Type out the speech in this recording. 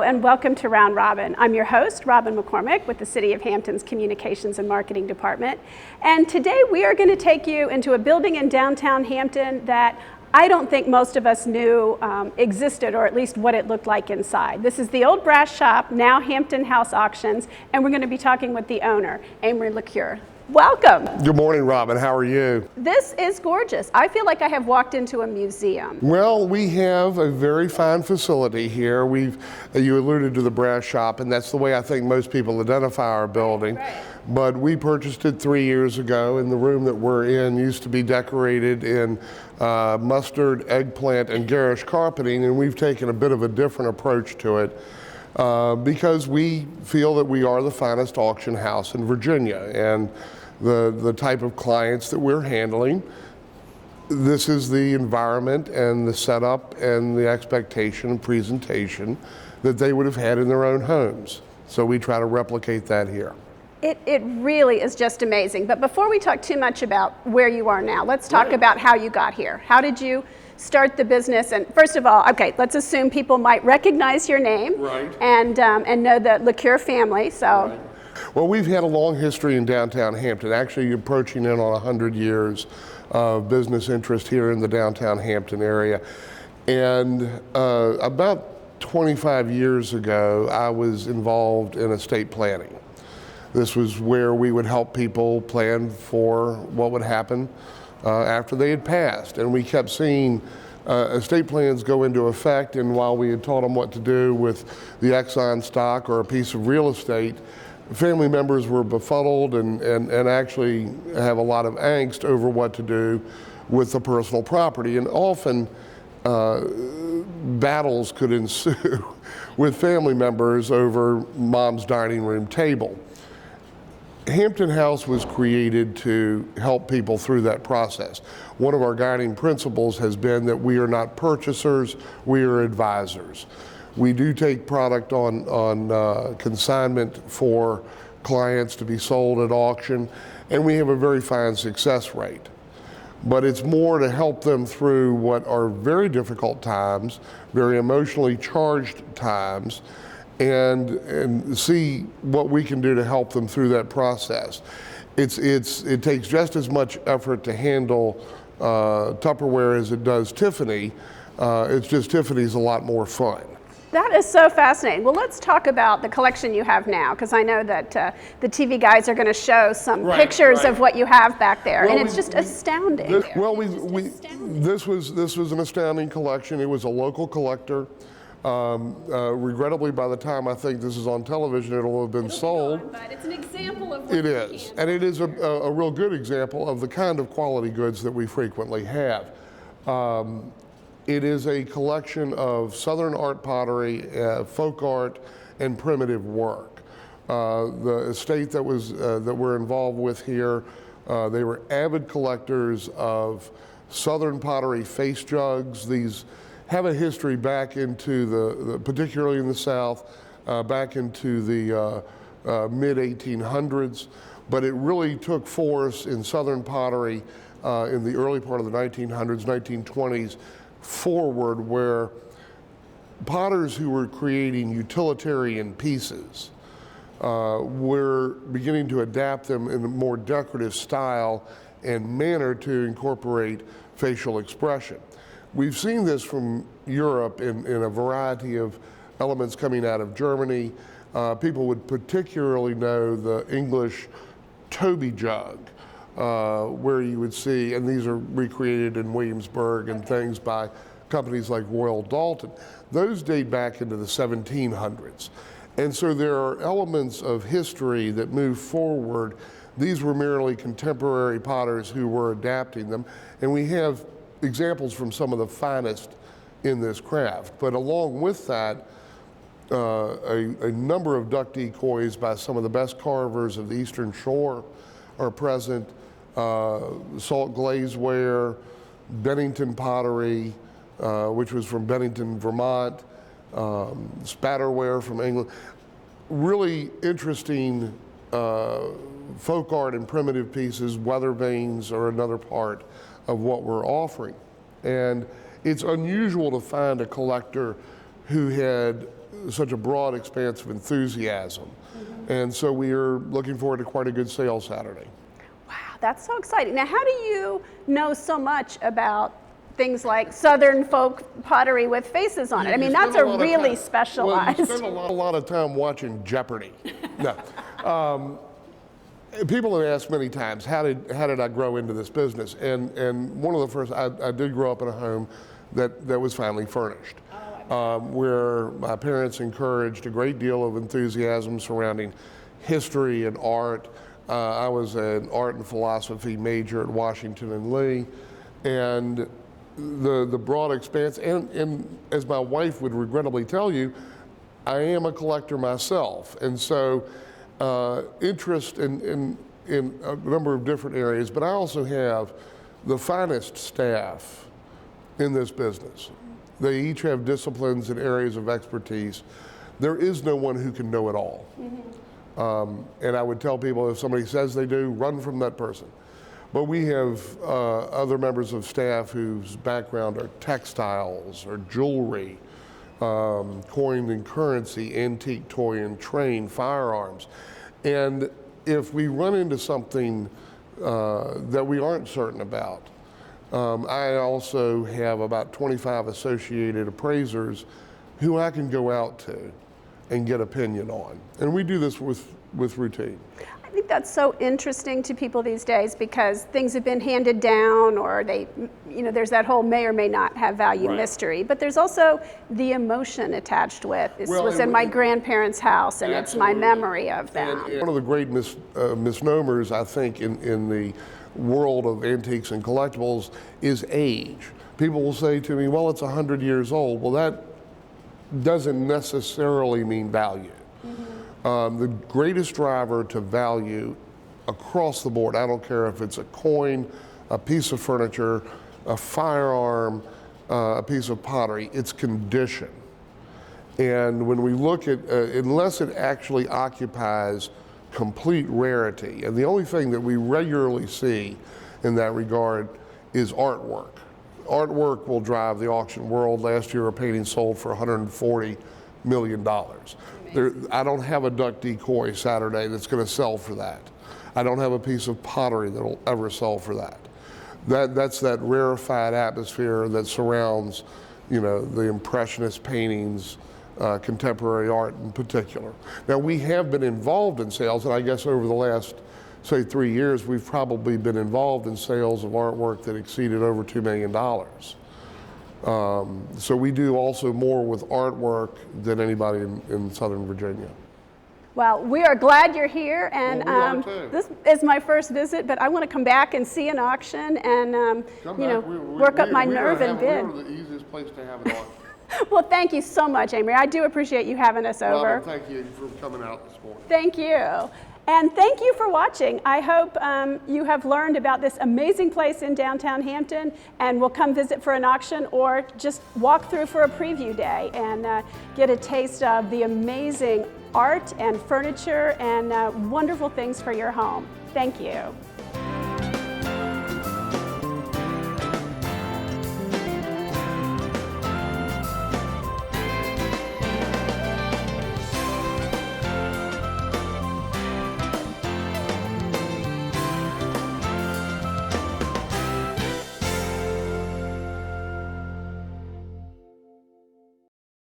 and welcome to Round Robin. I'm your host, Robin McCormick, with the City of Hampton's Communications and Marketing Department. And today we are going to take you into a building in downtown Hampton that I don't think most of us knew existed, or at least what it looked like inside. This is the old brass shop, now Hampton House Auctions, and we're going to be talking with the owner, Amory LeCuyer. Welcome. Good morning, Robin. How are you? This is gorgeous. I feel like I have walked into a museum. Well, we have a very fine facility here. You alluded to the brass shop, and that's the way I think most people identify our building. Right. But we purchased it 3 years ago, and the room that we're in used to be decorated in mustard, eggplant, and garish carpeting, and we've taken a bit of a different approach to it. Because we feel that we are the finest auction house in Virginia, and the type of clients that we're handling, this is the environment and the setup and the expectation and presentation that they would have had in their own homes. So we try to replicate that here. It really is just amazing. But before we talk too much about where you are now, let's talk about how you got here. How did you start the business? And first of all, okay, let's assume people might recognize your name, right, and know the LeCuyer family. So, right. Well, we've had a long history in downtown Hampton, actually approaching in on 100 years of business interest here in the downtown Hampton area. And about 25 years ago, I was involved in estate planning. This was where we would help people plan for what would happen after they had passed. And we kept seeing estate plans go into effect, and while we had taught them what to do with the Exxon stock or a piece of real estate, family members were befuddled and actually have a lot of angst over what to do with the personal property. And often battles could ensue with family members over mom's dining room table. Hampton House was created to help people through that process. One of our guiding principles has been that we are not purchasers, we are advisors. We do take product on consignment for clients to be sold at auction, and we have a very fine success rate. But it's more to help them through what are very difficult times, very emotionally charged times, and see what we can do to help them through that process. It takes just as much effort to handle Tupperware as it does Tiffany. It's just Tiffany's a lot more fun. that is so fascinating. Well, let's talk about the collection you have now, because I know that the TV guys are going to show some pictures of what you have back there, well, and it's just astounding. This was an astounding collection. It was a local collector. Regrettably, by the time I think this is on television, it'll have been sold. Gone, but it's an example of what it is, and it is a real good example of the kind of quality goods that we frequently have. It is a collection of Southern art pottery, folk art, and primitive work. The estate that we're involved with here, they were avid collectors of Southern pottery face jugs. These have a history back into particularly in the South, back into the mid-1800s, but it really took force in Southern pottery in the early part of the 1900s, 1920s forward, where potters who were creating utilitarian pieces were beginning to adapt them in a more decorative style and manner to incorporate facial expression. We've seen this from Europe in a variety of elements coming out of Germany. People would particularly know the English Toby jug, where you would see, and these are recreated in Williamsburg and things by companies like Royal Dalton. Those date back into the 1700s. And so there are elements of history that move forward. These were merely contemporary potters who were adapting them, and we have examples from some of the finest in this craft. But along with that, a number of duck decoys by some of the best carvers of the Eastern Shore are present. Salt glazeware, Bennington pottery, which was from Bennington, Vermont, spatterware from England. Really interesting folk art and primitive pieces. Weather vanes are another part of what we're offering. And it's unusual to find a collector who had such a broad expanse of enthusiasm. And so we are looking forward to quite a good sale Saturday. Wow, that's so exciting. Now, how do you know so much about things like Southern folk pottery with faces on it? I mean, that's a really specialized. Well, you spend a lot of time watching Jeopardy. No. People have asked many times, how did I grow into this business? And one of the first, I did grow up in a home that was finely furnished, where my parents encouraged a great deal of enthusiasm surrounding history and art. I was an art and philosophy major at Washington and Lee, and the broad expanse, and as my wife would regrettably tell you, I am a collector myself, and so interest in a number of different areas, but I also have the finest staff in this business. They each have disciplines and areas of expertise. There is no one who can know it all. And I would tell people, if somebody says they do, run from that person. But we have other members of staff whose background are textiles or jewelry, coin and currency, antique toy and train, firearms. And if we run into something that we aren't certain about, I also have about 25 associated appraisers who I can go out to and get opinion on. And we do this with routine. I think that's so interesting to people these days because things have been handed down, or there's that whole may or may not have value mystery, but there's also the emotion attached with, this was in my grandparents' house and it's my memory of them. And one of the great misnomers, I think, in the world of antiques and collectibles is age. People will say to me, well, it's 100 years old. Well, that doesn't necessarily mean value. The greatest driver to value across the board, I don't care if it's a coin, a piece of furniture, a firearm, a piece of pottery, it's condition. And when we look at, unless it actually occupies complete rarity, and the only thing that we regularly see in that regard is artwork. Artwork will drive the auction world. Last year, a painting sold for $140 million. I don't have a duck decoy Saturday that's going to sell for that. I don't have a piece of pottery that will ever sell for that. That's that rarefied atmosphere that surrounds, the impressionist paintings, contemporary art in particular. Now, we have been involved in sales, and I guess over the last, say, 3 years, we've probably been involved in sales of artwork that exceeded over $2 million. So we do also more with artwork than anybody in Southern Virginia. Well, we are glad you're here, and this is my first visit, but I want to come back and see an auction and work up my nerve and bid. We're the easiest place to have an auction. Well, thank you so much, Amory. I do appreciate you having us over. Robin, thank you for coming out this morning. Thank you. And thank you for watching. I hope you have learned about this amazing place in downtown Hampton and will come visit for an auction or just walk through for a preview day and get a taste of the amazing art and furniture and wonderful things for your home. Thank you.